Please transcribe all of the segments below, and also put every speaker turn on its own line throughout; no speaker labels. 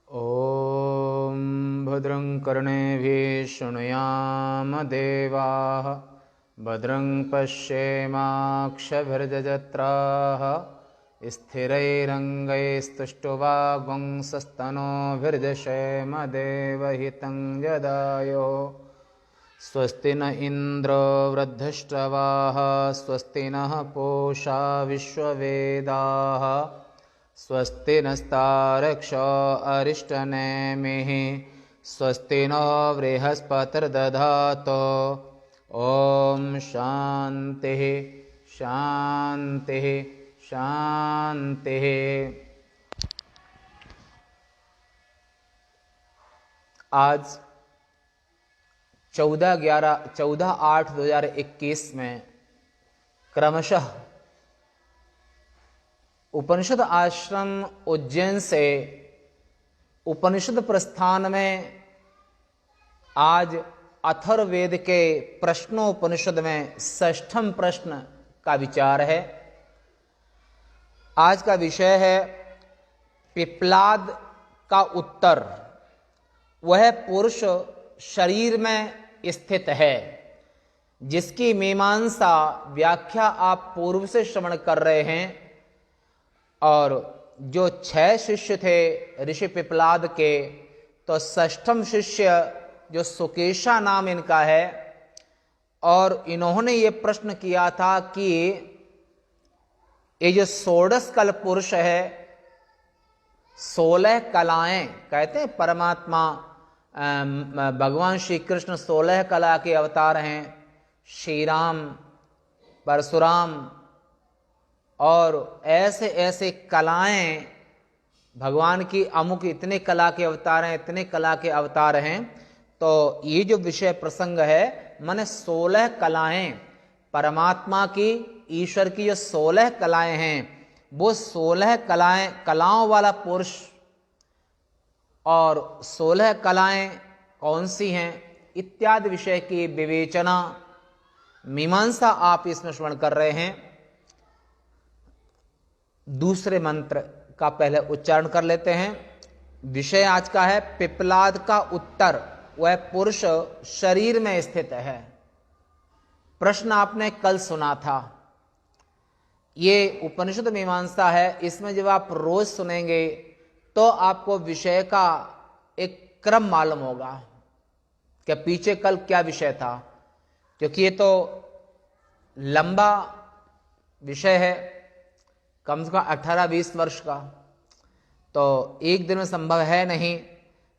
ॐ भद्रं कर्णेभिः शृणुयाम देवाः भद्रं पश्येमाक्षभिर्यजत्राः स्थिरैरङ्गैस्तुष्टुवागुंसस्तनोभिर्दशेम देवहितं यदायो स्वस्ति न इन्द्रो वृद्धश्रवाः स्वस्ति नः पूषा विश्ववेदाः स्वस्ति नस्तार्क्ष्यो अरिष्टनेमिः स्वस्ति नो बृहस्पतिर्दधातु। ॐ शान्तिः शान्तिः शान्तिः। आज 14/8/2021 में क्रमशः उपनिषद आश्रम उज्जैन से उपनिषद प्रस्थान में आज अथर्ववेद के प्रश्नोपनिषद में 6ठम प्रश्न का विचार है। आज का विषय है पिप्लाद का उत्तर। वह पुरुष शरीर में स्थित है जिसकी मीमांसा व्याख्या आप पूर्व से श्रवण कर रहे हैं। और जो 6 शिष्य थे ऋषि पिप्लाद के, तो 6ठम शिष्य जो सुकेशा नाम इनका है, और इन्होंने ये प्रश्न किया था कि ये जो षोडश कल पुरुष है, 16 कलाएं कहते हैं परमात्मा भगवान श्री कृष्ण 16 कला के अवतार हैं। श्री राम, परशुराम और ऐसे ऐसे कलाएं भगवान की अमुक इतने कला के अवतार हैं, इतने कला के अवतार हैं। तो ये जो विषय प्रसंग है माने 16 कलाएं परमात्मा की, ईश्वर की जो 16 कलाएं हैं, वो 16 कलाओं वाला पुरुष। और 16 कलाएं कौन सी हैं इत्यादि विषय की विवेचना मीमांसा आप इसमें श्रवण कर रहे हैं। दूसरे मंत्र का पहले उच्चारण कर लेते हैं। विषय आज का है पिप्लाद का उत्तर। वह पुरुष शरीर में स्थित है। प्रश्न आपने कल सुना था। ये उपनिषद मीमांसा है। इसमें जब आप रोज सुनेंगे तो आपको विषय का एक क्रम मालूम होगा कि पीछे कल क्या विषय था, क्योंकि ये तो लंबा विषय है, कम से कम 18-20 वर्ष का, तो एक दिन में संभव है नहीं।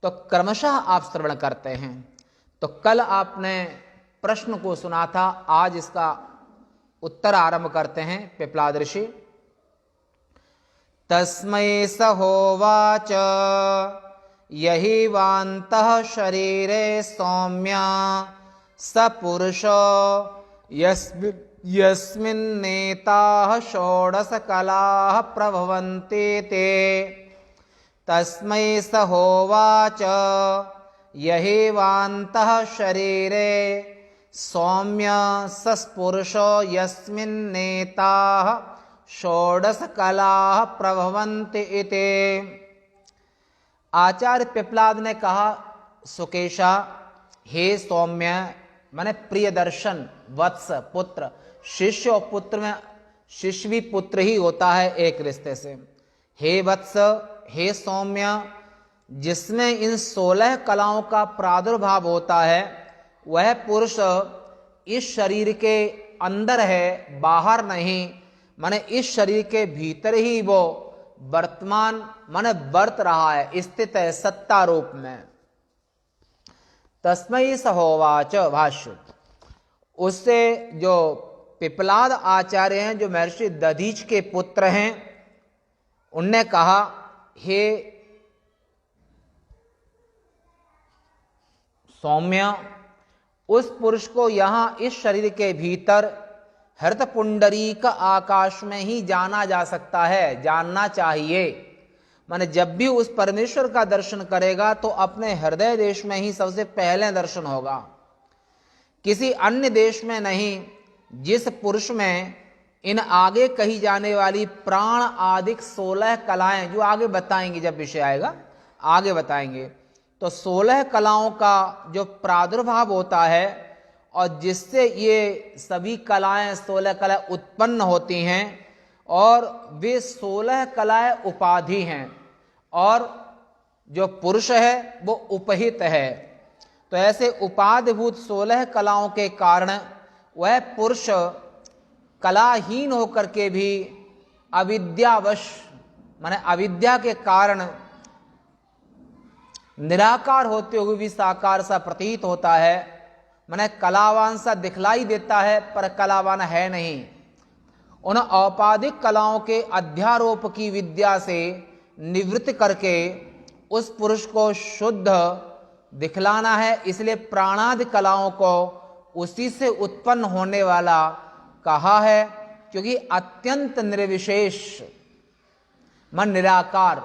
तो क्रमशः आप श्रवण करते हैं। तो कल आपने प्रश्न को सुना था, आज इसका उत्तर आरंभ करते हैं। पिप्लाद ऋषि तस्मै स होवाच यहि वान्तः शरीरे सौम्या स पुरुषो यस्मिन्नेताः षोडश कलाः प्रभवन्ति ते। तस्मै स होवाच यहि वान्तः शरीरे सौम्य स पुरुषो यस्मिन्नेताः षोडश कलाः प्रभवन्ति इति। आचार्य पिप्लाद ने कहा, सुकेशा, हे सौम्य माने प्रिय दर्शन, वत्स, पुत्र। शिष्य और पुत्र में शिष्य भी पुत्र ही होता है एक रिश्ते से। हे वत्स, हे सौम्य, जिसमें इन 16 कलाओं का प्रादुर्भाव होता है, वह पुरुष इस शरीर के अंदर है, बाहर नहीं। माने इस शरीर के भीतर ही वो वर्तमान माने वर्त रहा है, स्थित है सत्ता रूप में। तस्मै स होवाच भाष्य। उससे जो पिप्लाद आचार्य हैं, जो महर्षि दधीच के पुत्र हैं, उनने कहा, हे सौम्य, उस पुरुष को यहां इस शरीर के भीतर हृत पुंडरीक आकाश में ही जाना जा सकता है, जानना चाहिए। माने जब भी उस परमेश्वर का दर्शन करेगा तो अपने हृदय देश में ही सबसे पहले दर्शन होगा, किसी अन्य देश में नहीं। जिस पुरुष में इन आगे कही जाने वाली प्राण आदिक 16 कलाएं, जो आगे बताएंगे जब विषय आएगा, आगे बताएंगे। तो 16 कलाओं का जो प्रादुर्भाव होता है और जिससे ये सभी कलाएं 16 कलाएं उत्पन्न होती हैं, और वे 16 कलाएं उपाधि हैं, और जो पुरुष है वो उपहित है। तो ऐसे उपाधिभूत 16 कलाओं के कारण वह पुरुष कलाहीन होकर के भी अविद्यावश, माने अविद्या के कारण निराकार होते हुए भी साकार सा प्रतीत होता है। माने कलावान सा दिखलाई देता है पर कलावान है नहीं। उन औपाधिक कलाओं के अध्यारोप की विद्या से निवृत्त करके उस पुरुष को शुद्ध दिखलाना है। इसलिए प्राणादि कलाओं को उसी से उत्पन्न होने वाला कहा है, क्योंकि अत्यंत निर्विशेष मन निराकार,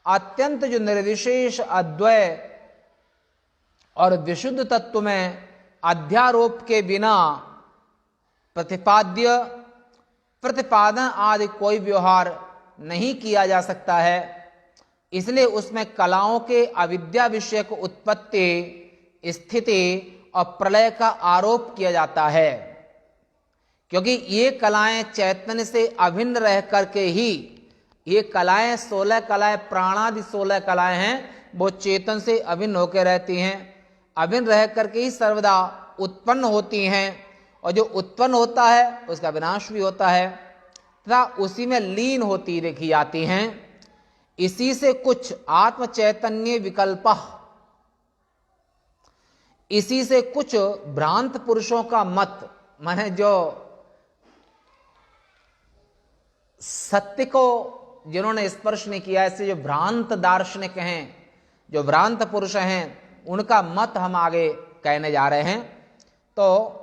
अत्यंत जो निर्विशेष अद्वय और विशुद्ध तत्व में अध्यारोप के बिना प्रतिपाद्य प्रतिपादन आदि कोई व्यवहार नहीं किया जा सकता है। इसलिए उसमें कलाओं के अविद्या विषयक उत्पत्ति, स्थिति और प्रलय का आरोप किया जाता है, क्योंकि ये कलाएं चैतन्य से अभिन्न रह करके ही, ये कलाएं 16 कलाएं प्राणादि 16 कलाएं हैं, वो चेतन से अभिन्न होकर रहती हैं, अभिन्न रह करके ही सर्वदा उत्पन्न होती हैं, और जो उत्पन्न होता है उसका विनाश भी होता है तथा उसी में लीन होती देखी जाती हैं। इसी से कुछ आत्म चैतन्य विकल्प, इसी से कुछ भ्रांत पुरुषों का मत, माने जो सत्य को जिन्होंने स्पर्श नहीं किया, ऐसे जो भ्रांत दार्शनिक हैं, जो भ्रांत पुरुष हैं, उनका मत हम आगे कहने जा रहे हैं। तो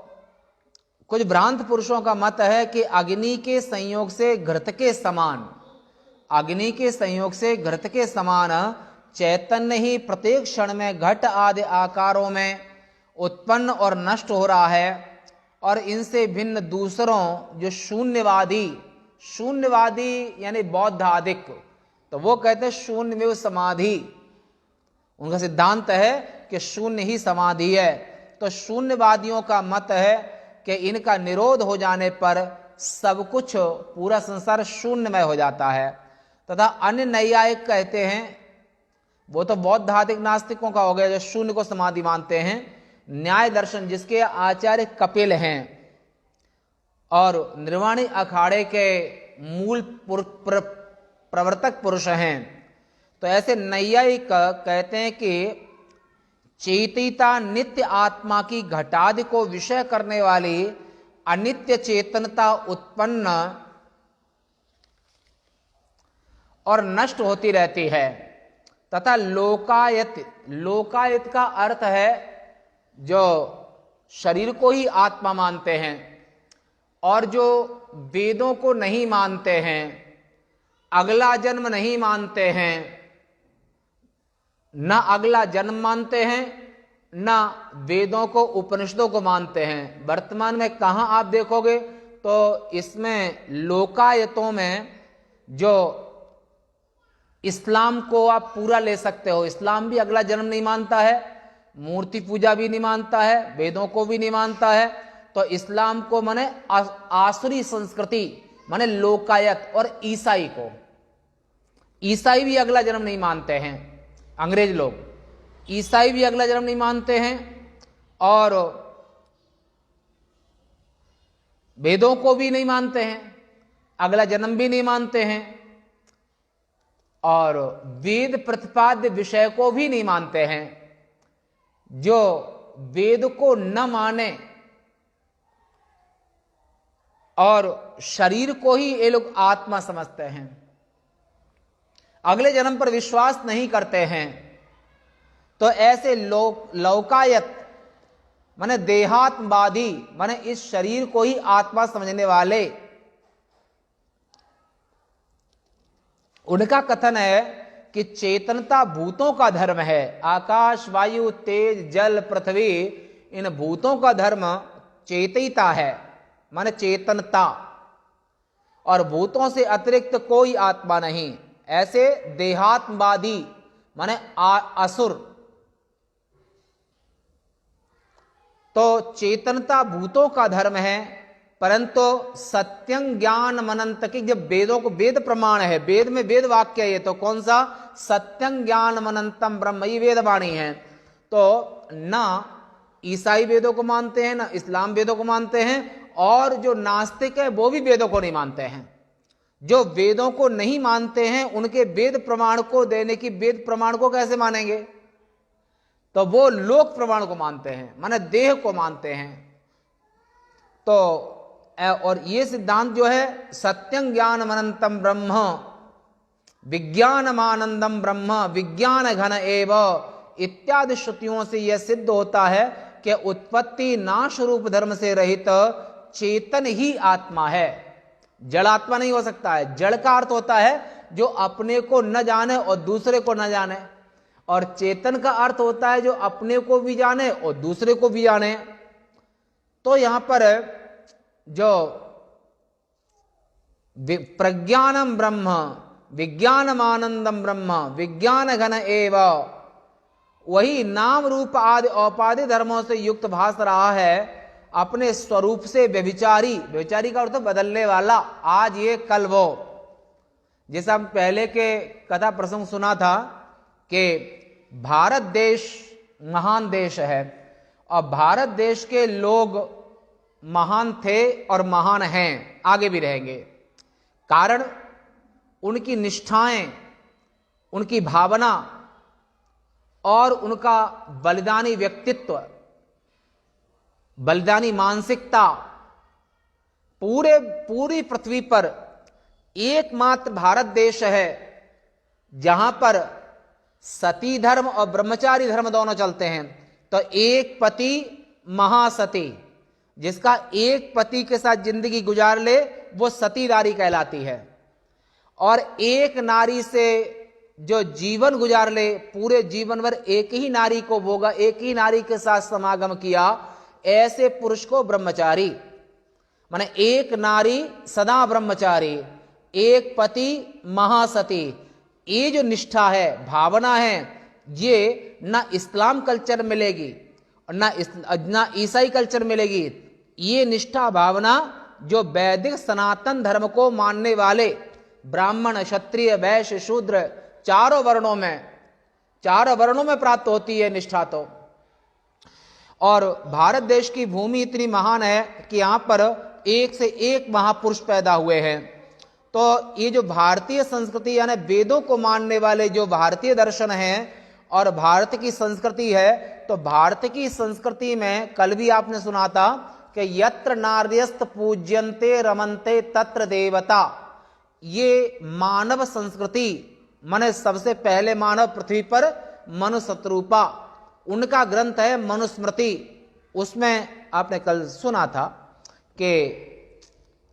कुछ भ्रांत पुरुषों का मत है कि अग्नि के संयोग से घृत के समान, अग्नि के संयोग से घृत के समान चैतन्य ही प्रत्येक क्षण में घट आदि आकारों में उत्पन्न और नष्ट हो रहा है, और इनसे भिन्न दूसरों जो शून्यवादी, शून्यवादी यानी बौद्धादिक, तो वो कहते हैं शून्य में वो समाधि, उनका सिद्धांत है कि शून्य ही समाधि है। तो शून्यवादियों का मत है कि इनका निरोध हो जाने पर सब कुछ, पूरा संसार शून्यमय हो जाता है। तथा अन्य नैयायिक कहते हैं, वो तो बौद्धादिक नास्तिकों का हो गया जो शून्य को समाधि मानते हैं, न्याय दर्शन जिसके आचार्य कपिल हैं और निर्वाणी अखाड़े के मूल प्रवर्तक पुरुष हैं, तो ऐसे नैयायिक कहते हैं कि चेतिता नित्य आत्मा की घटादि को विषय करने वाली अनित्य चेतनता उत्पन्न और नष्ट होती रहती है। तथा लोकायत, लोकायत का अर्थ है जो शरीर को ही आत्मा मानते हैं और जो वेदों को नहीं मानते हैं, अगला जन्म नहीं मानते हैं, ना अगला जन्म मानते हैं, ना वेदों को उपनिषदों को मानते हैं। वर्तमान में कहाँ आप देखोगे तो इसमें लोकायतों में जो इस्लाम को आप पूरा ले सकते हो, इस्लाम भी अगला जन्म नहीं मानता है, मूर्ति पूजा भी नहीं मानता है, वेदों को भी नहीं मानता है। तो इस्लाम को माने आसुरी संस्कृति, माने लोकायत, और ईसाई को, ईसाई भी अगला जन्म नहीं मानते हैं, अंग्रेज लोग, ईसाई भी अगला जन्म नहीं मानते हैं, और वेदों को भी नहीं मानते हैं, अगला जन्म भी नहीं मानते हैं, और वेद प्रतिपाद्य विषय को भी नहीं मानते हैं। जो वेद को न माने और शरीर को ही ये लोग आत्मा समझते हैं, अगले जन्म पर विश्वास नहीं करते हैं, तो ऐसे लौकायत माने देहात्मवादी, माने इस शरीर को ही आत्मा समझने वाले, उनका कथन है कि चेतनता भूतों का धर्म है। आकाश, वायु, तेज, जल, पृथ्वी, इन भूतों का धर्म चेतिता है, माने चेतनता, और भूतों से अतिरिक्त कोई आत्मा नहीं। ऐसे देहात्मवादी माने असुर। तो चेतनता भूतों का धर्म है, परंतु सत्यं ज्ञान मनंत की, जब वेदों को, वेद प्रमाण है, वेद में वेद वाक्य है, ये तो कौन सा, सत्यं ज्ञान मनंतम ब्रह्म, ये वेद वाणी है। तो ना ईसाई वेदों को मानते हैं, ना इस्लाम वेदों को मानते हैं, और जो नास्तिक है वो भी वेदों को नहीं मानते हैं। जो वेदों को नहीं मानते हैं उनके वेद प्रमाण को देने की, वेद प्रमाण को कैसे मानेंगे, तो वो लोक प्रमाण को मानते हैं, माने देह को मानते हैं। तो और ये सिद्धांत जो है सत्यं ज्ञानम अनंतम ब्रह्म विज्ञानमानंदम ब्रह्म विज्ञान घन एव इत्यादि श्रुतियों से यह सिद्ध होता है कि उत्पत्ति नाश रूप धर्म से रहित चेतन ही आत्मा है, जड़ आत्मा नहीं हो सकता है। जड़ का अर्थ होता है जो अपने को न जाने और दूसरे को न जाने, और चेतन का अर्थ होता है जो अपने को भी जाने और दूसरे को भी जाने। तो यहां पर जो प्रज्ञानम ब्रह्म विज्ञानमानंदम ब्रह्म विज्ञान घन एव, वही नाम रूप आदि औपाधि धर्मों से युक्त भास रहा है, अपने स्वरूप से व्यभिचारी, व्यभिचारी का अर्थ बदलने वाला, आज ये कल वो। जैसा हम पहले के कथा प्रसंग सुना था कि भारत देश महान देश है, और भारत देश के लोग महान थे और महान हैं, आगे भी रहेंगे। कारण उनकी निष्ठाएं, उनकी भावना और उनका बलिदानी व्यक्तित्व, बलिदानी मानसिकता। पूरी पृथ्वी पर एकमात्र भारत देश है जहां पर सती धर्म और ब्रह्मचारी धर्म दोनों चलते हैं। तो एक पति महासती, जिसका एक पति के साथ जिंदगी गुजार ले वो सतीदारी कहलाती है, और एक नारी से जो जीवन गुजार ले, पूरे जीवन भर एक ही नारी को भोगा, एक ही नारी के साथ समागम किया, ऐसे पुरुष को ब्रह्मचारी, माने एक नारी सदा ब्रह्मचारी, एक पति महासती। ये जो निष्ठा है, भावना है, ये ना इस्लाम कल्चर मिलेगी और ना ईसाई कल्चर मिलेगी। ये निष्ठा भावना जो वैदिक सनातन धर्म को मानने वाले ब्राह्मण क्षत्रिय वैश्य शूद्र चारों वर्णों में प्राप्त होती है निष्ठा। तो और भारत देश की भूमि इतनी महान है कि यहां पर एक से एक महापुरुष पैदा हुए हैं। तो ये जो भारतीय संस्कृति यानी वेदों को मानने वाले जो भारतीय दर्शन हैं और भारत की संस्कृति है, तो भारत की संस्कृति में कल भी आपने सुना था कि यत्र नार्यस्त पूज्यन्ते रमन्ते तत्र देवता। ये मानव संस्कृति, माने सबसे पहले मानव पृथ्वी पर मनुशतरूपा, उनका ग्रंथ है मनुस्मृति। उसमें आपने कल सुना था कि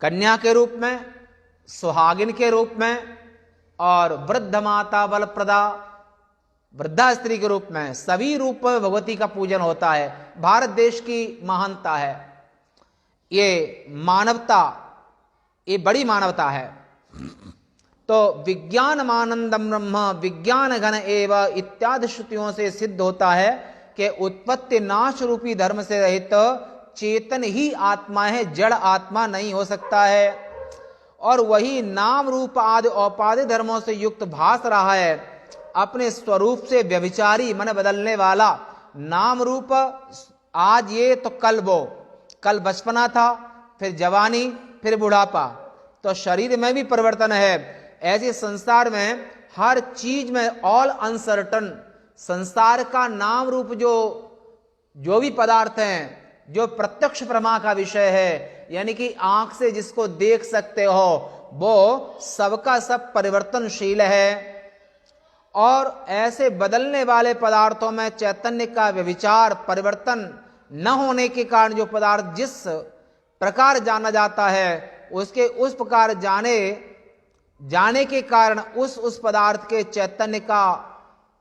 कन्या के रूप में, सुहागिन के रूप में, और वृद्ध माता बलप्रदा वृद्धा स्त्री के रूप में, सभी रूप में भगवती का पूजन होता है। भारत देश की महानता है, ये मानवता, ये बड़ी मानवता है। तो विज्ञानमानंदम ब्रह्म विज्ञान घन एव इत्यादि श्रुतियों से सिद्ध होता है कि उत्पत्ति नाश रूपी धर्म से रहित चेतन ही आत्मा है, जड़ आत्मा नहीं हो सकता है। और वही नाम रूप आदि औपाधि धर्मों से युक्त भास रहा है, अपने स्वरूप से व्यभिचारी मन बदलने वाला। नाम रूप आज ये तो कल वो, कल बचपना था, फिर जवानी, फिर बुढ़ापा, तो शरीर में भी परिवर्तन है। ऐसे संसार में हर चीज में ऑल अनसर्टन, संसार का नाम रूप जो भी पदार्थ हैं, जो प्रत्यक्ष प्रमा का विषय है, यानी कि आंख से जिसको देख सकते हो, वो सबका सब परिवर्तनशील है। और ऐसे बदलने वाले पदार्थों में चैतन्य का व्यभिचार, परिवर्तन न होने के कारण जो पदार्थ जिस प्रकार जाना जाता है, उसके उस प्रकार जाने के कारण उस पदार्थ के चैतन्य का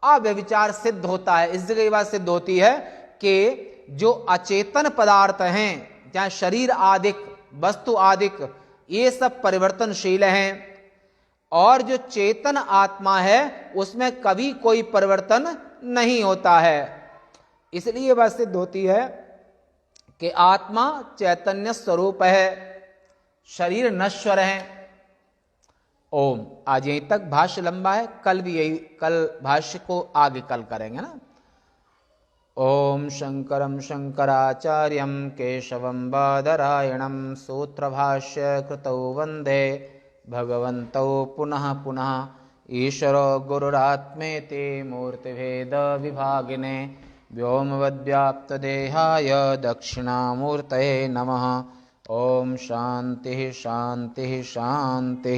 अव्यभिचार सिद्ध होता है। इस जगह ये बात सिद्ध होती है कि जो अचेतन पदार्थ हैं, चाहे शरीर आदिक, वस्तु आदिक, ये सब परिवर्तनशील हैं। और जो चेतन आत्मा है उसमें कभी कोई परिवर्तन नहीं होता है। इसलिए बात सिद्ध होती है कि आत्मा चैतन्य स्वरूप है, शरीर नश्वर है। ओम। आज यहीं तक, भाष्य लंबा है, कल भी यही, कल भाष्य को आगे कल करेंगे ना। ओम शंकरं शंकराचार्यं केशवं बादरायणं सूत्रभाष्य कृतौ वंदे भगवन्तौ पुनः पुनः। ईश्वरो गुरुरात्मेति मूर्तिभेद विभागिने व्योमवद्व्याप्तदेहाय दक्षिणामूर्तये नमः। ओम शांति शांति शांति।